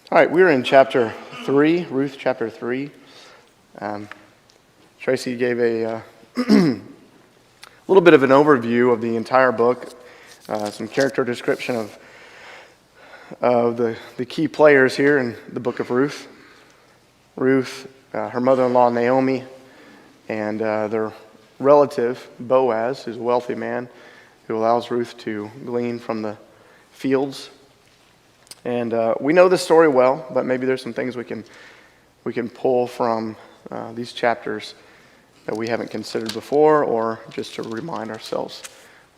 All right, we're in chapter 3, Ruth chapter 3. Tracy gave a little bit of an overview of the entire book, some character description of the key players here in the book of Ruth. Ruth, her mother-in-law Naomi, and their relative Boaz, who's a wealthy man who allows Ruth to glean from the fields. And we know this story well, but maybe there's some things we can pull from these chapters that we haven't considered before, or just to remind ourselves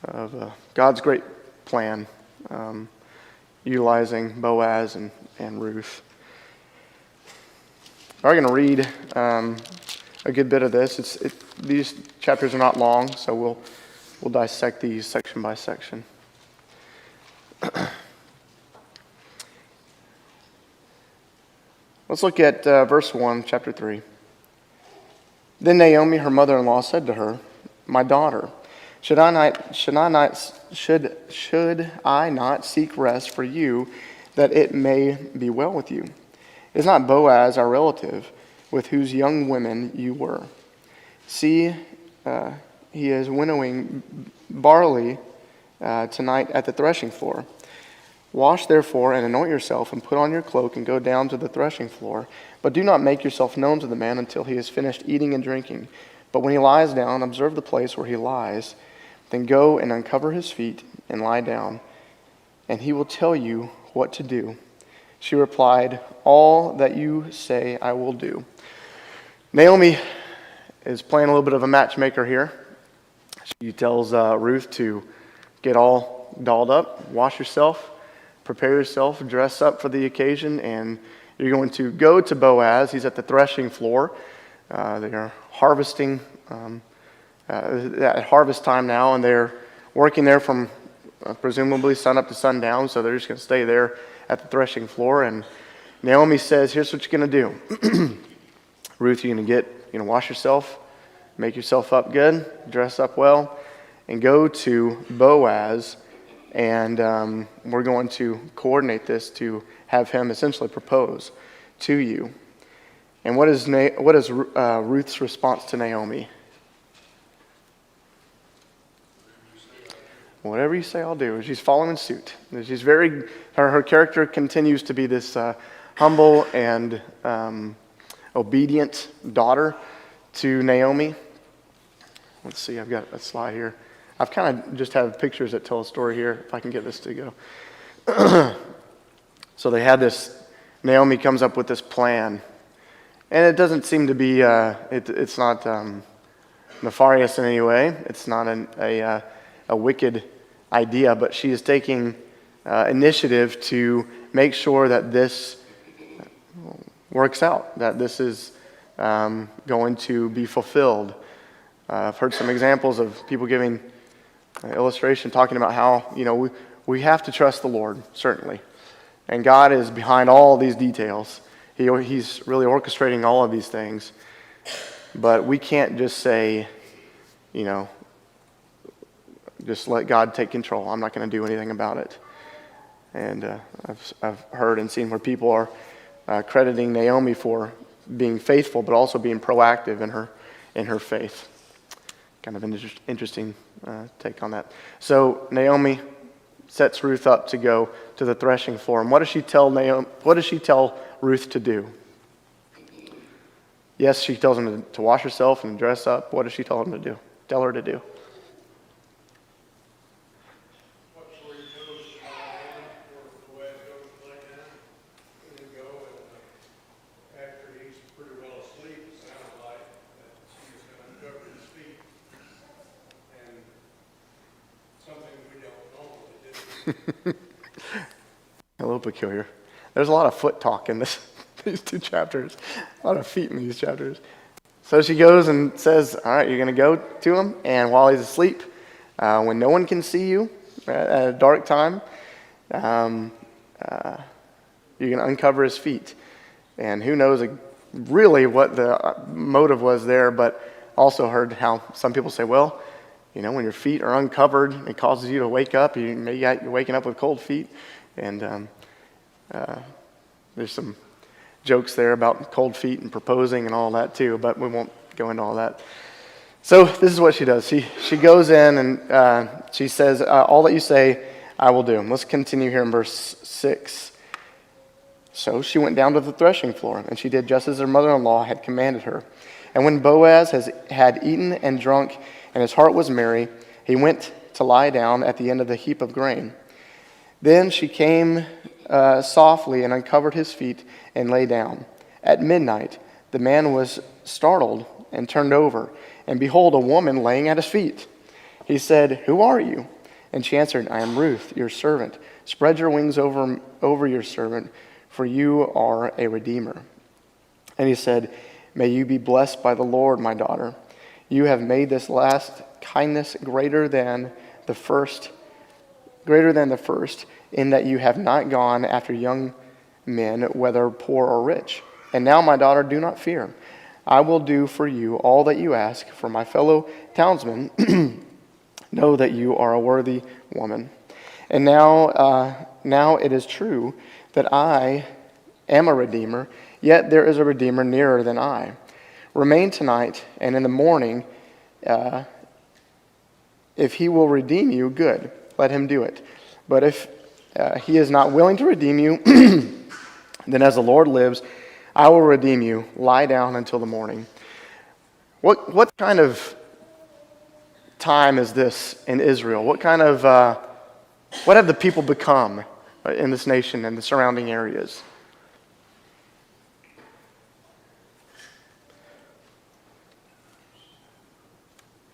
of God's great plan, utilizing Boaz and Ruth. I'm going to read a good bit of this. These chapters are not long, so we'll dissect these section by section. Let's look at verse 1, chapter 3. Then Naomi, her mother-in-law, said to her, "My daughter, should I not seek rest for you, that it may be well with you? Is not Boaz our relative, with whose young women you were? See, he is winnowing barley tonight at the threshing floor. Wash therefore and anoint yourself, and put on your cloak, and go down to the threshing floor. But do not make yourself known to the man until he has finished eating and drinking. But when he lies down, observe the place where he lies. Then go and uncover his feet and lie down, and he will tell you what to do." She replied, "All that you say I will do." Naomi is playing a little bit of a matchmaker here. She tells Ruth to get all dolled up, wash yourself, prepare yourself, dress up for the occasion, and you're going to go to Boaz. He's at the threshing floor. They are harvesting at harvest time now, and they're working there from presumably sun up to sundown, so they're just going to stay there at the threshing floor. And Naomi says, here's what you're going to do. Ruth, you're going to wash yourself, make yourself up good, dress up well, and go to Boaz. And we're going to coordinate this to have him essentially propose to you. And what is Ruth's response to Naomi? Whatever you say, I'll do. She's following suit. She's her character continues to be this humble and obedient daughter to Naomi. Let's see, I've got a slide here. I've kind of just have pictures that tell a story here, if I can get this to go. So they had this, Naomi comes up with this plan. And it doesn't seem to be, it's not nefarious in any way. It's not a wicked idea, but she is taking initiative to make sure that this works out, that this is going to be fulfilled. I've heard some examples of people giving illustration talking about how, we have to trust the Lord, certainly. And God is behind all these details. He's really orchestrating all of these things. But we can't just say, just let God take control. I'm not going to do anything about it. And I've heard and seen where people are crediting Naomi for being faithful, but also being proactive in her faith. Kind of an interesting take on that. So Naomi sets Ruth up to go to the threshing floor. And what does she tell Ruth to do? Yes, she tells him to wash herself and dress up. What does she tell him to do? Tell her to do. A little peculiar. There's a lot of foot talk in these two chapters. A lot of feet in these chapters. So she goes and says, all right, you're going to go to him, and while he's asleep, when no one can see you at a dark time, you're going to uncover his feet. And who knows really what the motive was there, but also heard how some people say, well, when your feet are uncovered, it causes you to wake up. You're waking up with cold feet. And There's some jokes there about cold feet and proposing and all that too, but we won't go into all that. So this is what she does. She goes in and she says, all that you say, I will do. Let's continue here in verse 6. So she went down to the threshing floor, and she did just as her mother-in-law had commanded her. And when Boaz had eaten and drunk, and his heart was merry, he went to lie down at the end of the heap of grain. Then she came softly and uncovered his feet and lay down. At midnight, the man was startled and turned over, and behold, a woman laying at his feet. He said, "Who are you?" And she answered, "I am Ruth, your servant. Spread your wings over your servant, for you are a redeemer." And he said, "May you be blessed by the Lord, my daughter. You have made this last kindness greater than the first, in that you have not gone after young men, whether poor or rich. And now, my daughter, do not fear. I will do for you all that you ask, for my fellow townsmen know that you are a worthy woman. And now it is true that I am a redeemer, yet there is a redeemer nearer than I. Remain tonight, and in the morning, if he will redeem you, good, let him do it. But if he is not willing to redeem you, then as the Lord lives, I will redeem you. Lie down until the morning." What kind of time is this in Israel? What have the people become in this nation and the surrounding areas?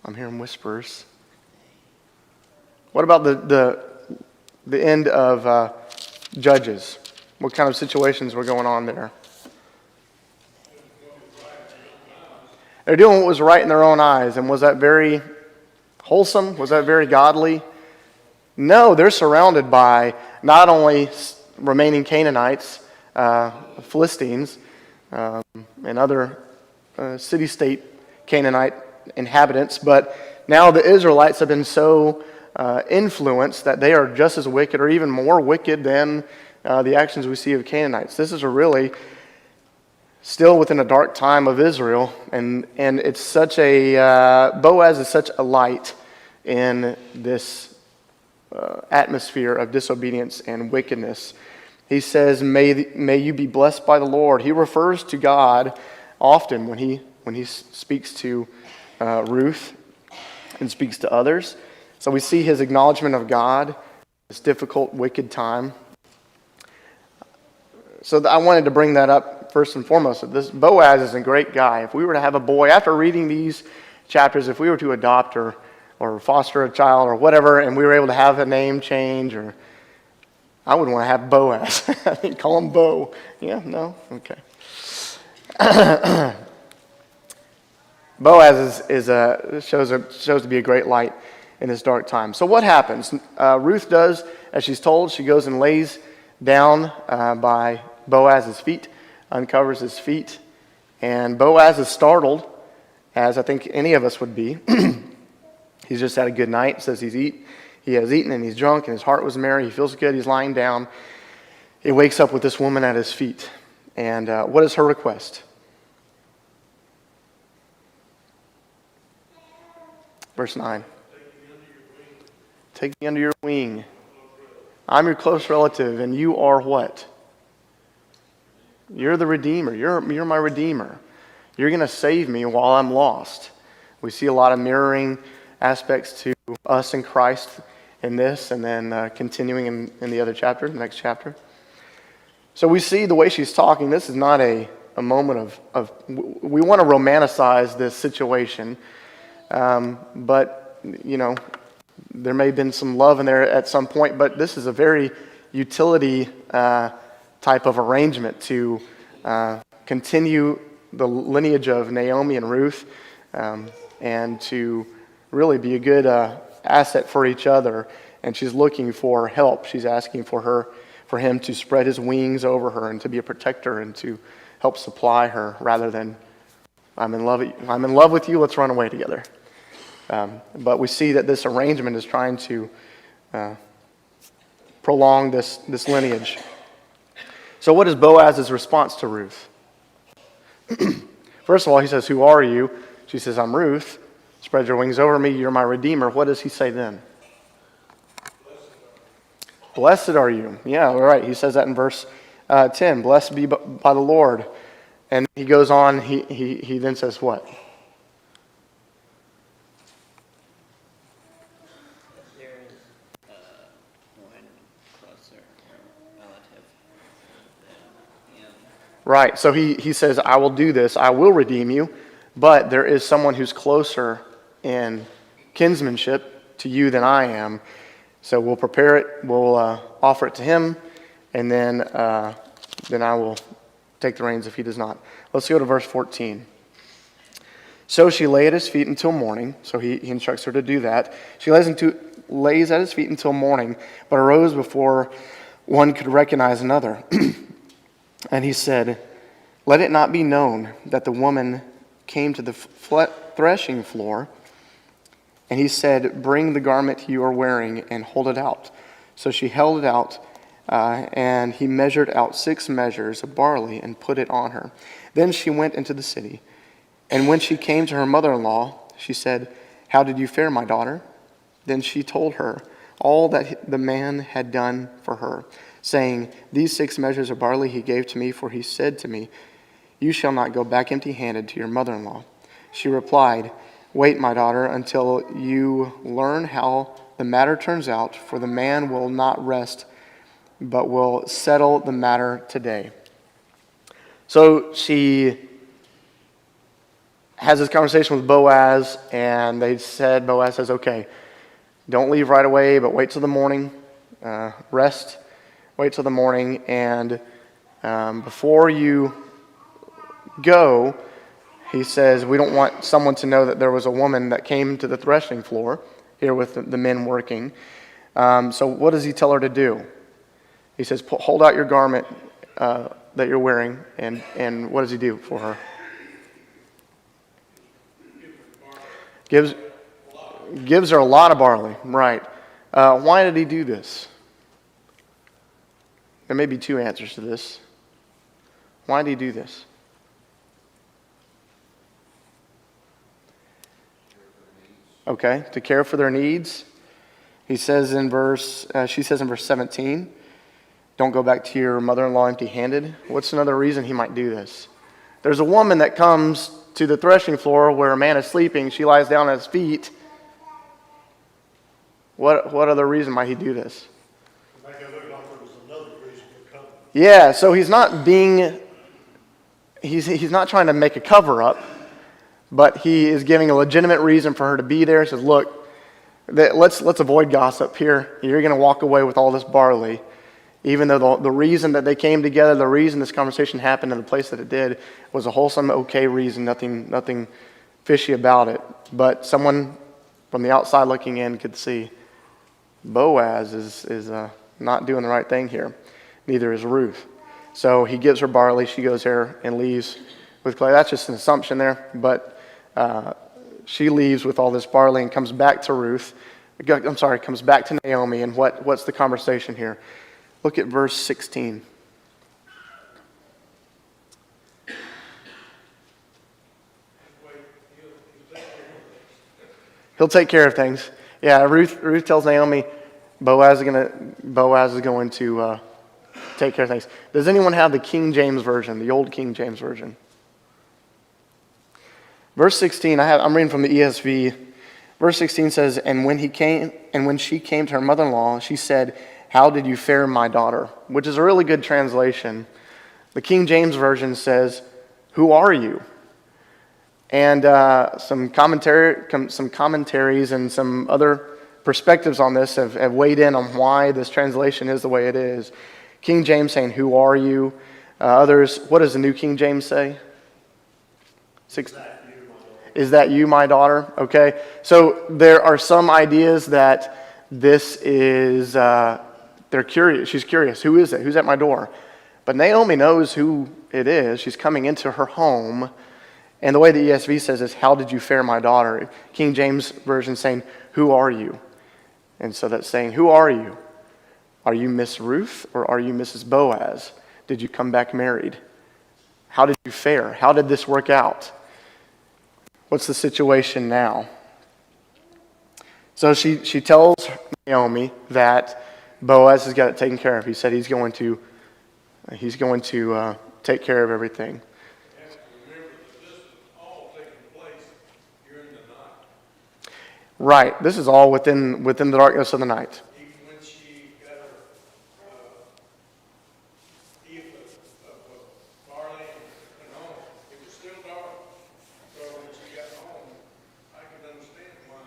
I'm hearing whispers. What about the end of Judges? What kind of situations were going on there? They're doing what was right in their own eyes. And was that very wholesome? Was that very godly? No, they're surrounded by not only remaining Canaanites, Philistines, and other city-state Canaanite inhabitants, but now the Israelites have been so influenced that they are just as wicked or even more wicked than the actions we see of Canaanites. This is really still within a dark time of Israel, and it's such a Boaz is such a light in this atmosphere of disobedience and wickedness. He says, "May you be blessed by the Lord." He refers to God often when he speaks to Ruth and speaks to others. So we see his acknowledgement of God, this difficult, wicked time. So I wanted to bring that up first and foremost. This Boaz is a great guy. If we were to have a boy, after reading these chapters, if we were to adopt or foster a child or whatever, and we were able to have a name change, or I would want to have Boaz. I think call him Bo. Yeah, no? Okay. Boaz shows to be a great light in this dark time. So what happens? Ruth does as she's told. She goes and lays down by Boaz's feet, uncovers his feet, and Boaz is startled, as I think any of us would be. He's just had a good night. Says he has eaten and he's drunk and his heart was merry. He feels good. He's lying down. He wakes up with this woman at his feet. And what is her request? Verse 9. Take me under your wing. I'm your close relative, and you are what? You're the Redeemer. You're my Redeemer. You're going to save me while I'm lost. We see a lot of mirroring aspects to us in Christ in this, and then continuing in the other chapter, the next chapter. So we see the way she's talking. This is not a moment of we want to romanticize this situation, but, you know, there may have been some love in there at some point, but this is a very utility type of arrangement to continue the lineage of Naomi and Ruth, and to really be a good asset for each other. And she's looking for help. She's asking for him to spread his wings over her and to be a protector and to help supply her, rather than I'm in love with you, let's run away together. But we see that this arrangement is trying to prolong this lineage. So what is Boaz's response to Ruth? First of all, he says, "Who are you?" She says, "I'm Ruth. Spread your wings over me. You're my redeemer." What does he say then? Blessed are you. Yeah, all right. He says that in verse 10. Blessed be by the Lord. And he goes on, he then says what? There is one closer relative than him. Right, so he says, "I will do this, I will redeem you, but there is someone who's closer in kinsmanship to you than I am. So we'll prepare it, we'll offer it to him, and then I will take the reins if he does not." Let's go to verse 14. So she lay at his feet until morning. So he instructs her to do that. She lays at his feet until morning, but arose before one could recognize another. And he said, "Let it not be known that the woman came to the threshing floor." And he said, "Bring the garment you are wearing and hold it out." So she held it out, and he measured out 6 measures of barley and put it on her. Then she went into the city. And when she came to her mother-in-law, she said, "How did you fare, my daughter?" Then she told her all that the man had done for her, saying, "These 6 measures of barley he gave to me, for he said to me, 'You shall not go back empty-handed to your mother-in-law.'" She replied, "Wait, my daughter, until you learn how the matter turns out, for the man will not rest, but will settle the matter today." So she has this conversation with Boaz, and Boaz says, "Okay, don't leave right away, but wait till the morning. Rest, wait till the morning, and before you go," he says, "we don't want someone to know that there was a woman that came to the threshing floor here with the men working." So what does he tell her to do? He says, "Hold out your garment that you're wearing," and what does he do for her? Gives her a lot of barley, right. Why did he do this? There may be 2 answers to this. Why did he do this? Okay, to care for their needs. She says in verse 17, "Don't go back to your mother-in-law empty-handed." What's another reason he might do this? There's a woman that comes to the threshing floor where a man is sleeping. She lies down at his feet. What other reason might he do this? Make it look like there was another reason for coming. Yeah, so he's not trying to make a cover-up, but he is giving a legitimate reason for her to be there. He says, "Look, let's avoid gossip here. You're going to walk away with all this barley." Even though the reason that they came together, the reason this conversation happened in the place that it did, was a wholesome, okay reason, nothing fishy about it. But someone from the outside looking in could see Boaz is not doing the right thing here. Neither is Ruth. So he gives her barley. She goes there and leaves with clay. That's just an assumption there, but she leaves with all this barley and comes back to comes back to Naomi. And what's the conversation here? Look at verse 16. He'll take care of things. Yeah, Ruth tells Naomi Boaz is going to take care of things. Does anyone have the King James Version, the old King James Version? Verse 16, I'm reading from the ESV. Verse 16 says, and when she came to her mother-in-law, she said, "How did you fare, my daughter?" Which is a really good translation. The King James Version says, "Who are you?" And some commentaries and some other perspectives on this have weighed in on why this translation is the way it is. King James saying, "Who are you?" Others, what does the New King James say? Is that you, my daughter? Okay. So there are some ideas that this is, they're curious. She's curious. Who is it? Who's at my door? But Naomi knows who it is. She's coming into her home. And the way the ESV says is, "How did you fare, my daughter?" King James Version saying, "Who are you?" And so that's saying, who are you? Are you Miss Ruth or are you Mrs. Boaz? Did you come back married? How did you fare? How did this work out? What's the situation now? So she tells Naomi that Boaz has got it taken care of. He said he's going to take care of everything. You have to remember that this is all taking place during the night. Right. This is all within the darkness of the night. Even when she got her ephah of barley and home, it was still dark. So when she got home, I could understand why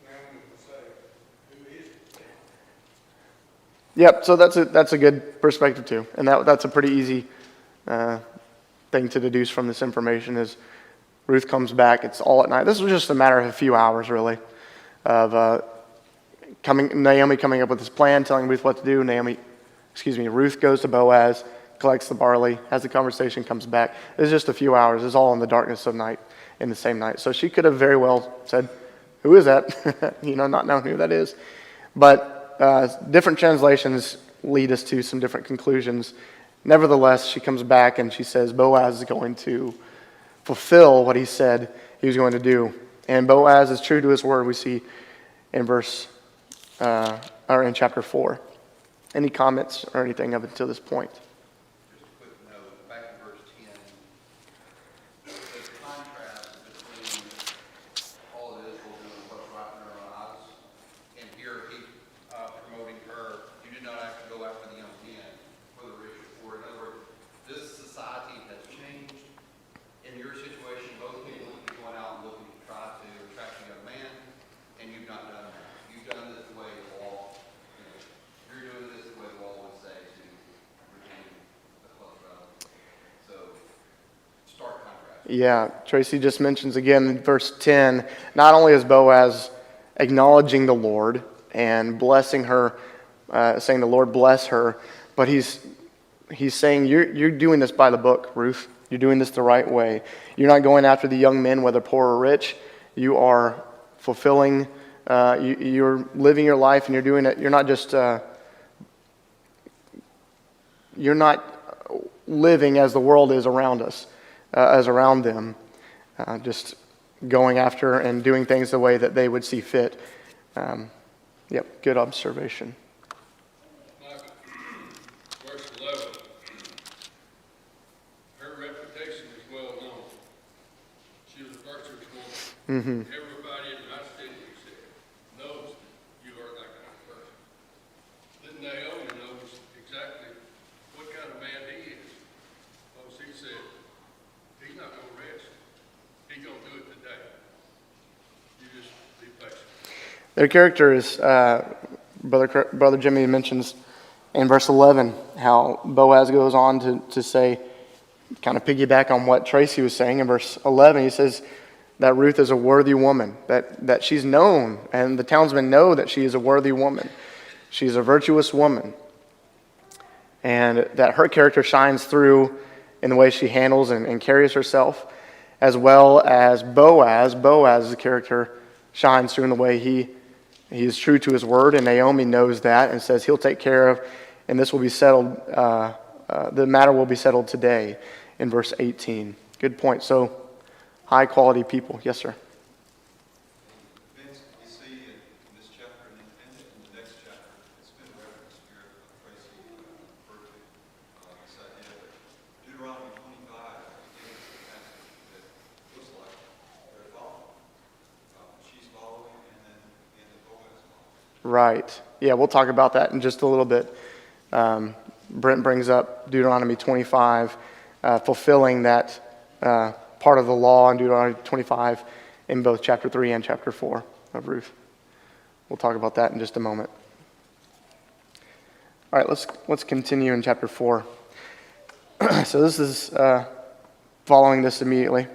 Naomi would say, "Who is it?" Yep. So that's a good perspective too, and that's a pretty easy thing to deduce from this information is Ruth comes back. It's all at night. This was just a matter of a few hours, really, of Naomi coming up with this plan, telling Ruth what to do. Ruth goes to Boaz, collects the barley, has the conversation, comes back. It's just a few hours. It's all in the darkness of night, in the same night. So she could have very well said, "Who is that?" Not knowing who that is. But different translations lead us to some different conclusions. Nevertheless, she comes back and she says Boaz is going to fulfill what he said he was going to do. And Boaz is true to his word, we see in in chapter 4. Any comments or anything up until this point? Just a quick note, back in verse 10, the contrast between all of Israel doing what's right in their eyes, and here he's promoting her. You did not have to go after the young men for the rich or poor. In other words, this society has changed. In your situation, both people would be going out and looking to try to attract a young man, and you've not done that. You've done this the way the law, you're doing this the way the law would say to retain the close relative. So, stark contrast. Yeah, Tracy just mentions again in verse 10, not only is Boaz acknowledging the Lord and blessing her, saying the Lord bless her, but he's saying you're doing this by the book, Ruth. You're doing this the right way. You're not going after the young men, whether poor or rich. You are fulfilling, you're living your life and you're doing it. You're not just, you're not living as the world is around us, as around them. Just going after and doing things the way that they would see fit. Yep, good observation. Verse 11, her reputation is well known. She was a virtuous woman. Everybody in my city knows that you are that kind of person. Then Naomi knows exactly what kind of man he is. Well, she said, he's not going to rest. He's going to do it today. You just be patient. Their character is, Brother Jimmy mentions in verse 11 how Boaz goes on to say, kind of piggyback on what Tracy was saying. In verse 11, he says that Ruth is a worthy woman, that she's known, and the townsmen know that she is a worthy woman. She's a virtuous woman, and that her character shines through in the way she handles and carries herself, as well as Boaz's character shines through in the way he is true to his word, and Naomi knows that and says he'll take care of, and this will be settled, the matter will be settled today in verse 18. Good point. So, high quality people. Yes, sir. Vince, you see in this chapter and in the next chapter, it's been referenced here, Tracy referred to this idea that Deuteronomy 25 begins with a passage that looks like they're following. She's following, and then Boaz following. Right. Yeah, we'll talk about that in just a little bit. Brent brings up Deuteronomy 25, fulfilling that part of the law in Deuteronomy 25 in both chapter 3 and chapter 4 of Ruth. We'll talk about that in just a moment. All right, let's continue in chapter 4. So this is following this immediately.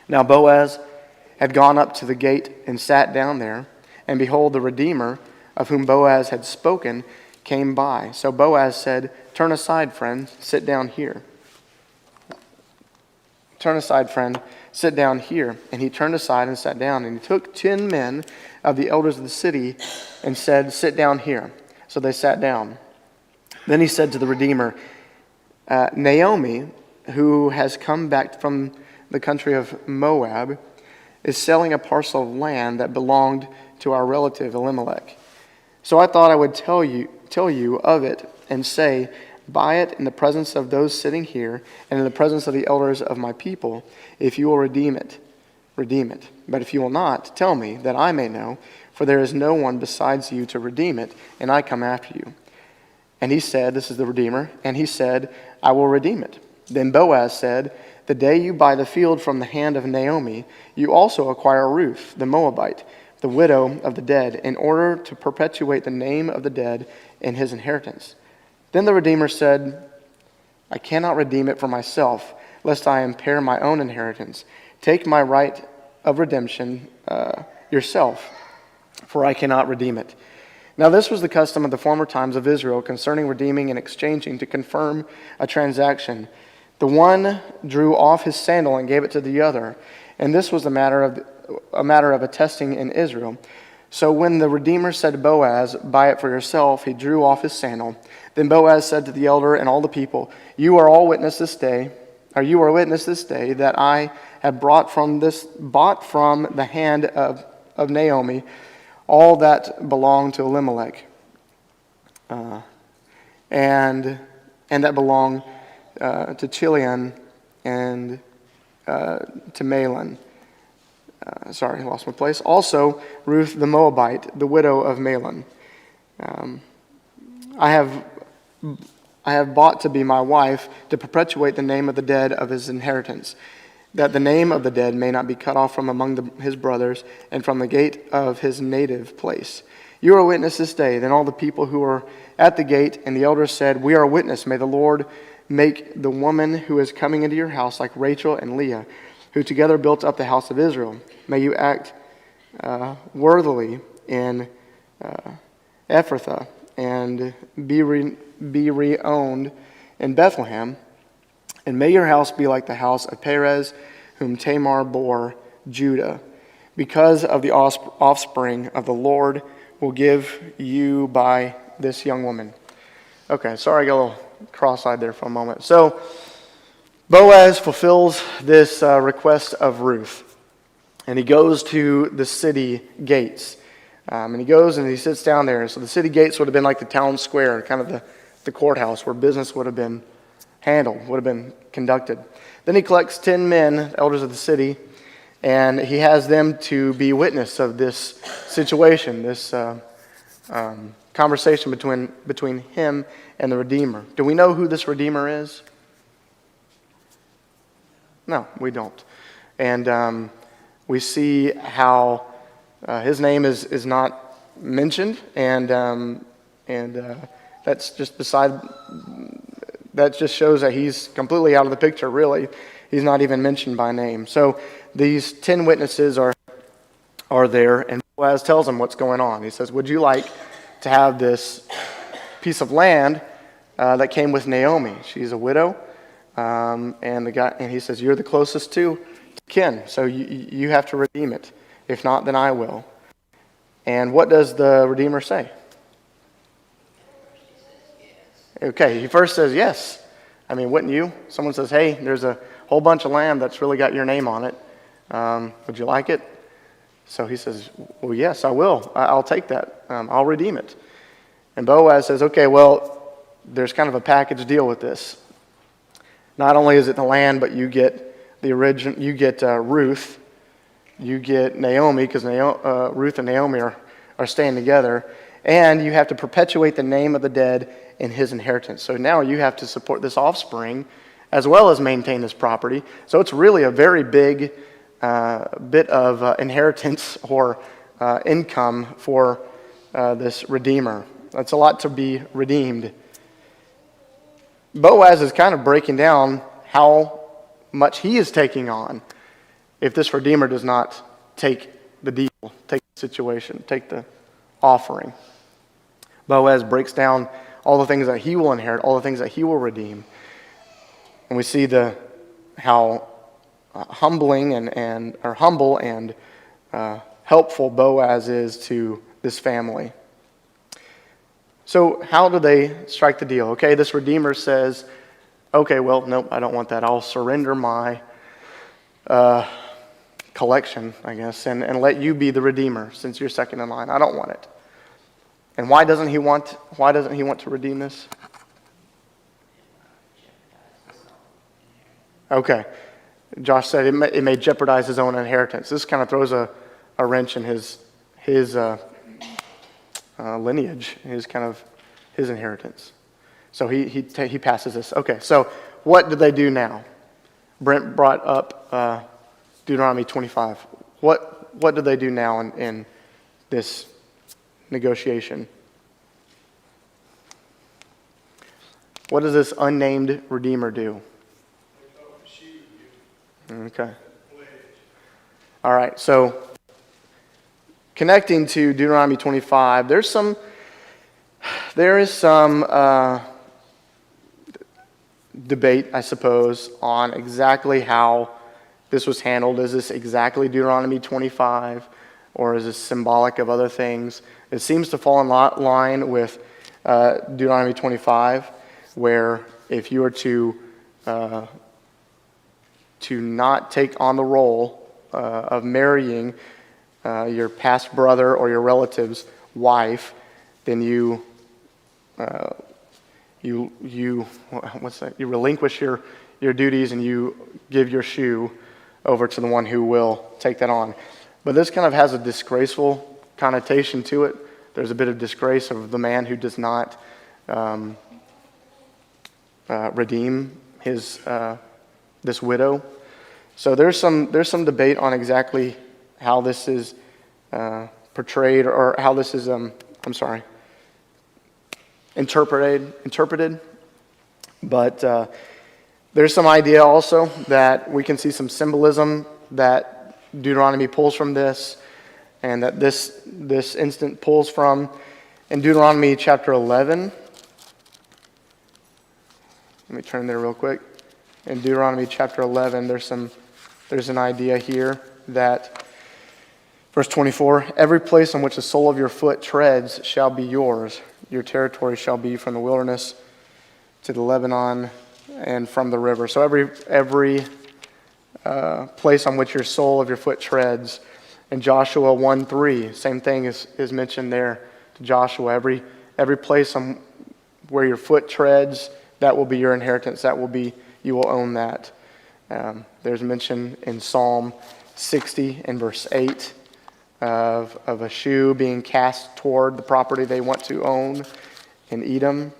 Now Boaz had gone up to the gate and sat down there, and behold, the Redeemer, of whom Boaz had spoken, came by. So Boaz said, "Turn aside, friend, sit down here." "Turn aside, friend, sit down here." And he turned aside and sat down. And he took 10 men of the elders of the city and said, "Sit down here." So they sat down. Then he said to the Redeemer, Naomi, who has come back from the country of Moab, is selling a parcel of land that belonged to our relative Elimelech. So I thought I would tell you of it and say, buy it in the presence of those sitting here and in the presence of the elders of my people. If you will redeem it, redeem it. But if you will not, tell me, that I may know, for there is no one besides you to redeem it, and I come after you. And he said, this is the Redeemer, and he said, I will redeem it. Then Boaz said, the day you buy the field from the hand of Naomi, you also acquire Ruth, the Moabite, the widow of the dead, in order to perpetuate the name of the dead in his inheritance. Then the Redeemer said, I cannot redeem it for myself, lest I impair my own inheritance. Take my right of redemption yourself, for I cannot redeem it. Now this was the custom of the former times of Israel concerning redeeming and exchanging to confirm a transaction. The one drew off his sandal and gave it to the other, and this was a matter of attesting in Israel. So when the Redeemer said to Boaz, buy it for yourself, he drew off his sandal. Then Boaz said to the elder and all the people, you are witness this day that I have bought from the hand of Naomi all that belonged to Elimelech, and that belonged to Chilion and to Mahlon. Sorry, I lost my place. Also, Ruth the Moabite, the widow of Mahlon. I have bought to be my wife to perpetuate the name of the dead of his inheritance, that the name of the dead may not be cut off from among his brothers and from the gate of his native place. You are a witness this day. Then all the people who were at the gate and the elders said, we are a witness. May the Lord make the woman who is coming into your house like Rachel and Leah, who together built up the house of Israel. May you act worthily in Ephrathah and be reowned in Bethlehem. And may your house be like the house of Perez, whom Tamar bore Judah, because of the offspring of the Lord will give you by this young woman. Okay, sorry I got a little cross-eyed there for a moment. So Boaz fulfills this request of Ruth, and he goes to the city gates. And he goes and he sits down there. So the city gates would have been like the town square, kind of the courthouse where business would have been handled, would have been conducted. Then he collects 10 men, elders of the city, and he has them to be witness of this situation, this conversation between him and the Redeemer. Do we know who this Redeemer is? No, we don't. And we see how his name is not mentioned, and that's just beside. That just shows that he's completely out of the picture, really. He's not even mentioned by name. So these 10 witnesses are there, and Boaz tells them what's going on. He says, would you like to have this piece of land that came with Naomi? She's a widow, and he says, you're the closest to kin, so you have to redeem it. If not, then I will. And what does the Redeemer say? Okay, he first says yes. I mean, wouldn't you? Someone says, hey, there's a whole bunch of land that's really got your name on it. Would you like it? So he says, well, yes, I will. I'll take that. I'll redeem it. And Boaz says, okay, well, there's kind of a package deal with this. Not only is it the land, but you get Ruth, you get Naomi, because Ruth and Naomi are staying together, and you have to perpetuate the name of the dead in his inheritance. So now you have to support this offspring as well as maintain this property. So it's really a very big bit of inheritance or income for this Redeemer. That's a lot to be redeemed. Boaz is kind of breaking down how much he is taking on if this Redeemer does not take the deal, take the situation, take the offering. Boaz breaks down all the things that he will inherit, all the things that he will redeem. And we see how humble and helpful Boaz is to this family. So how do they strike the deal? Okay, this Redeemer says, okay, well, nope, I don't want that. I'll surrender my collection, I guess, and let you be the Redeemer since you're second in line. I don't want it. And why doesn't he want to redeem this? Okay. Josh said it may jeopardize his own inheritance. This kind of throws a wrench in his lineage, his inheritance. So he passes this. Okay, so what do they do now? Brent brought up Deuteronomy 25. What do they do now in this negotiation? What does this unnamed Redeemer do? Okay. All right, so connecting to Deuteronomy 25, there is some debate, I suppose, on exactly how this was handled. Is this exactly Deuteronomy 25, or is this symbolic of other things? It seems to fall in line with Deuteronomy 25, where if you were to not take on the role of marrying your past brother or your relative's wife, then you relinquish your duties and you give your shoe over to the one who will take that on. But this kind of has a disgraceful connotation to it. There's a bit of disgrace of the man who does not redeem his this widow. So there's some debate on exactly how this is portrayed, or how this is interpreted. But there's some idea also that we can see some symbolism that Deuteronomy pulls from this, and that this instant pulls from. In Deuteronomy chapter 11, let me turn there real quick. In Deuteronomy chapter 11, there's an idea here that, verse 24, every place on which the sole of your foot treads shall be yours. Your territory shall be from the wilderness to the Lebanon and from the river. So every place on which your sole of your foot treads. In Joshua 1:3, same thing is mentioned there to Joshua. Every place where your foot treads, that will be your inheritance. You will own that. There's mention in Psalm 60 and verse 8 of a shoe being cast toward the property they want to own in Edom.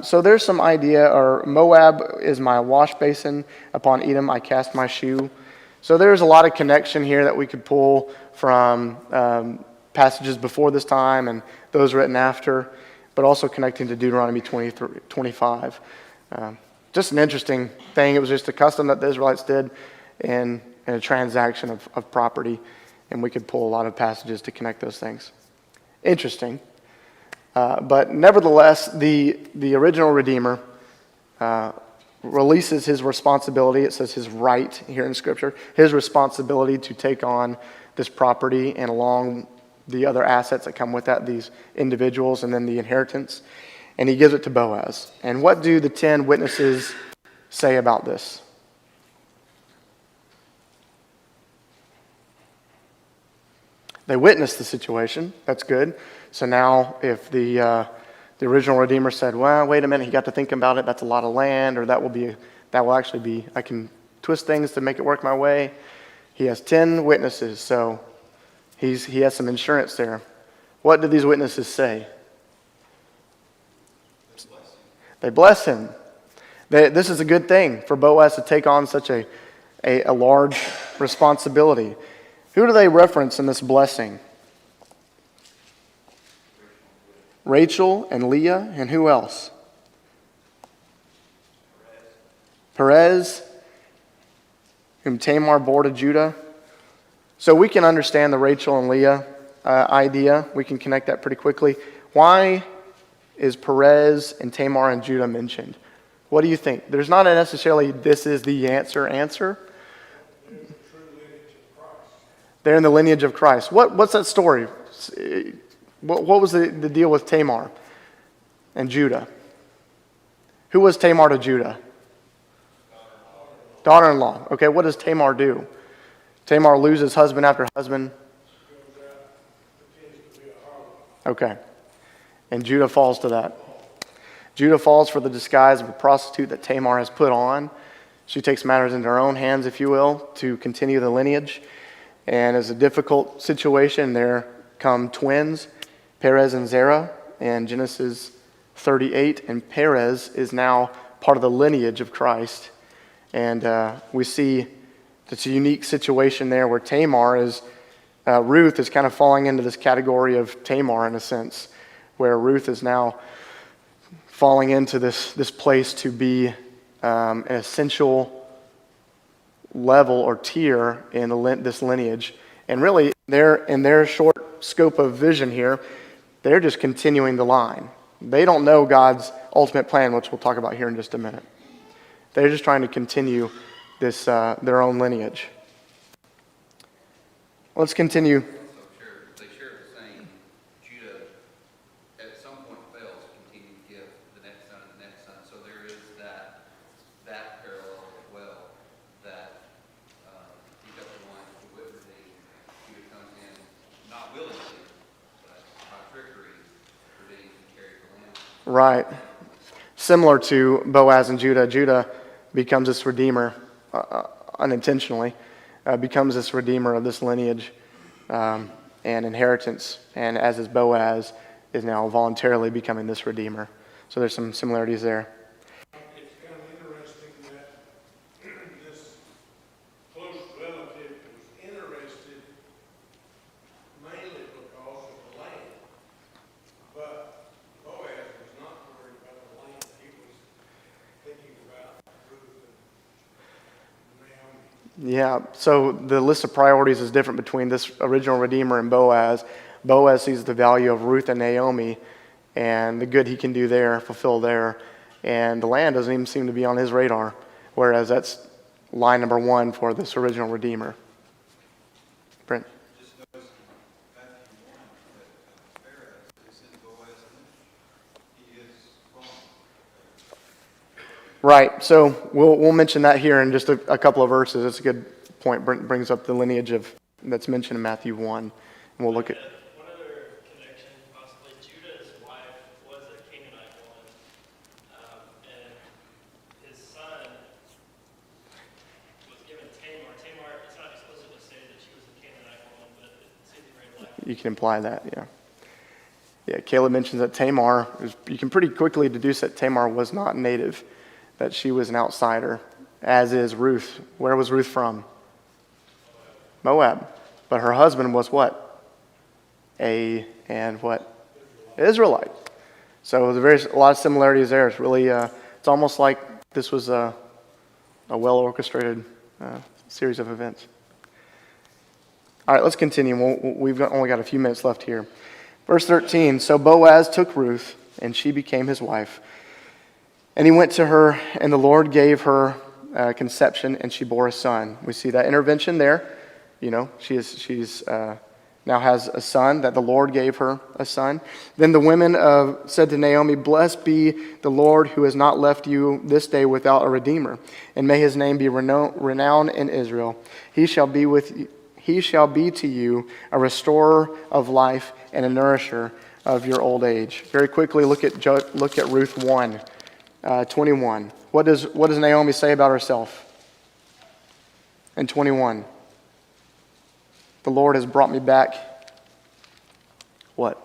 So there's some idea, or Moab is my wash basin, upon Edom I cast my shoe. So there's a lot of connection here that we could pull from passages before this time and those written after, but also connecting to Deuteronomy 25. Just an interesting thing. It was just a custom that the Israelites did in a transaction of property, and we could pull a lot of passages to connect those things. Interesting. But nevertheless, the original Redeemer releases his responsibility. It says his right here in Scripture, his responsibility to take on this property and along the other assets that come with that, these individuals, and then the inheritance. And he gives it to Boaz. And what do the 10 witnesses say about this? They witnessed the situation. That's good. So now if the original Redeemer said, well, wait a minute, he got to think about it, that's a lot of land, or that will actually be, I can twist things to make it work my way. He has 10 witnesses, so he has some insurance there. What do these witnesses say? They bless him. This is a good thing for Boaz to take on such a large responsibility. Who do they reference in this blessing? Rachel and Leah, and who else? Perez, whom Tamar bore to Judah. So we can understand the Rachel and Leah idea. We can connect that pretty quickly. Why is Perez and Tamar and Judah mentioned? What do you think? There's not necessarily this is the answer. They're in the lineage of Christ. What's that story? What was the deal with Tamar? and Judah. Who was Tamar to Judah? Daughter-in-law. Okay, what does Tamar do? Tamar loses husband after husband. Okay. And Judah falls to that. Judah falls for the disguise of a prostitute that Tamar has put on. She takes matters into her own hands, if you will, to continue the lineage. And it's a difficult situation. There come twins, Perez and Zerah, in Genesis 38. And Perez is now part of the lineage of Christ. And we see it's a unique situation there where Tamar is, Ruth is kind of falling into this category of Tamar in a sense, where Ruth is now falling into this place to be an essential level or tier in this lineage. And really, in their short scope of vision here, they're just continuing the line. They don't know God's ultimate plan, which we'll talk about here in just a minute. They're just trying to continue this their own lineage. Let's continue. They share the same. Judah at some point fails to continue to give the next son and the next son. So there is that parallel as well, that he got the one to whip the Judah comes in not willingly, but by trickery, redeems and carries the lamb. Right. Similar to Boaz and Judah, Judah becomes this redeemer unintentionally, becomes this redeemer of this lineage and inheritance, and as is Boaz, is now voluntarily becoming this redeemer. So there's some similarities there. It's kind of interesting that this close relative was interested mainly because of the land, but Boaz was not worried about the land. He was thinking about Ruth and Naomi. Yeah, so the list of priorities is different between this original redeemer and Boaz. Boaz sees the value of Ruth and Naomi and the good he can do there, fulfill there. And the land doesn't even seem to be on his radar, whereas that's line number one for this original redeemer. Brent? Just notice in Matthew 1 that Perez is in Boaz's lineage. He is from. Right, so we'll mention that here in just a couple of verses. It's a good point. Brent brings up the lineage that's mentioned in Matthew 1. And we'll look at... One other connection, possibly Judah's wife was a Canaanite woman, and his son was given Tamar. Tamar, it's not explicit to say that she was a Canaanite woman, but it seems very likely. You can imply that, yeah. Yeah, Caleb mentions that Tamar, you can pretty quickly deduce that Tamar was not native, that she was an outsider, as is Ruth. Where was Ruth from? Moab. But her husband was what? Israelite. So there's a lot of similarities there. It's really, it's almost like this was a well-orchestrated series of events. All right, let's continue. We've only got a few minutes left here. Verse 13, so Boaz took Ruth, and she became his wife. And he went to her, and the Lord gave her conception, and she bore a son. We see that intervention there. You know, she's now has a son, that the Lord gave her a son. Then the women said to Naomi, blessed be the Lord who has not left you this day without a redeemer, and may his name be renowned in Israel. He shall be to you a restorer of life and a nourisher of your old age. Very quickly, look at Ruth 1. 21. What does Naomi say about herself? In 21. The Lord has brought me back. What?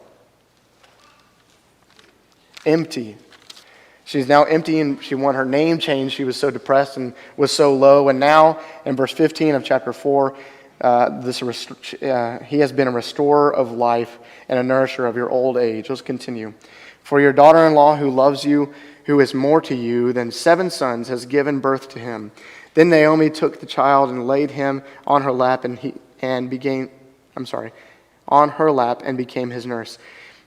Empty. She's now empty, and she wanted her name changed. She was so depressed and was so low. And now, in verse 15 of chapter 4, he has been a restorer of life and a nourisher of your old age. Let's continue. For your daughter-in-law who loves you, who is more to you than 7 sons, has given birth to him. Then Naomi took the child and laid him on her lap, on her lap and became his nurse.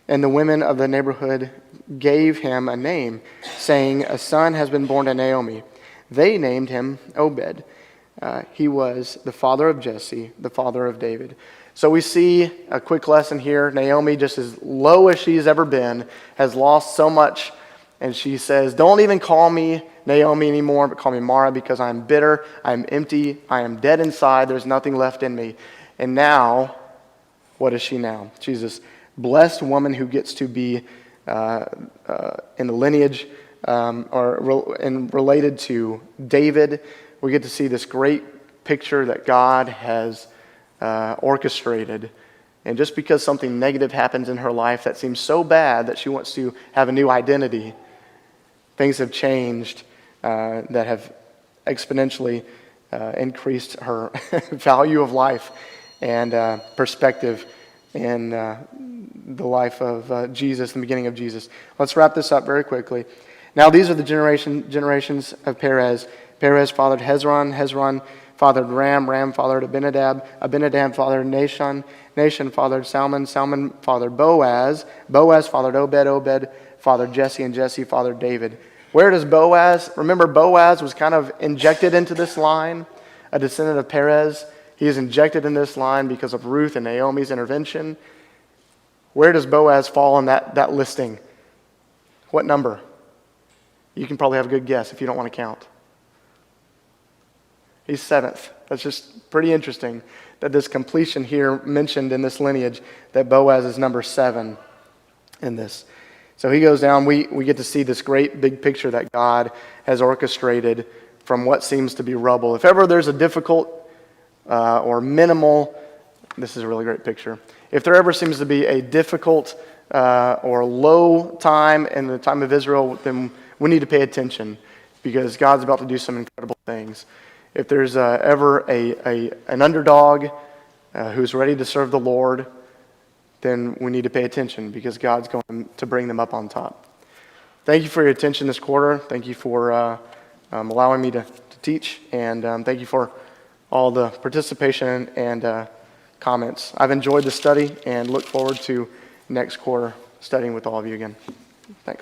And the women of the neighborhood gave him a name, saying, a son has been born to Naomi. They named him Obed. He was the father of Jesse, the father of David. So we see a quick lesson here. Naomi, just as low as she's ever been, has lost so much. And she says, don't even call me Naomi anymore, but call me Mara, because I'm bitter, I'm empty, I am dead inside, there's nothing left in me. And now, what is she now? She's this blessed woman who gets to be in the lineage related to David. We get to see this great picture that God has orchestrated. And just because something negative happens in her life that seems so bad that she wants to have a new identity, things have changed that have exponentially increased her value of life and perspective in the life of Jesus, the beginning of Jesus. Let's wrap this up very quickly. Now these are the generations of Perez. Perez fathered Hezron. Hezron fathered Ram. Ram fathered Abinadab. Abinadab fathered Nahshon. Nahshon fathered Salmon. Salmon fathered Boaz. Boaz fathered Obed. Obed fathered Jesse. And Jesse fathered David. Where does Boaz? Remember, Boaz was kind of injected into this line, a descendant of Perez. He is injected in this line because of Ruth and Naomi's intervention. Where does Boaz fall in that listing? What number? You can probably have a good guess if you don't want to count. He's 7th. That's just pretty interesting that this completion here mentioned in this lineage, that Boaz is number 7 in this. So he goes down. We get to see this great big picture that God has orchestrated from what seems to be rubble. If ever there's a difficult or minimal, this is a really great picture. If there ever seems to be a difficult or low time in the time of Israel, then we need to pay attention, because God's about to do some incredible things. If there's ever an underdog who's ready to serve the Lord, then we need to pay attention, because God's going to bring them up on top. Thank you for your attention this quarter. Thank you for allowing me to teach, and thank you for all the participation and comments. I've enjoyed the study and look forward to next quarter studying with all of you again. Thanks.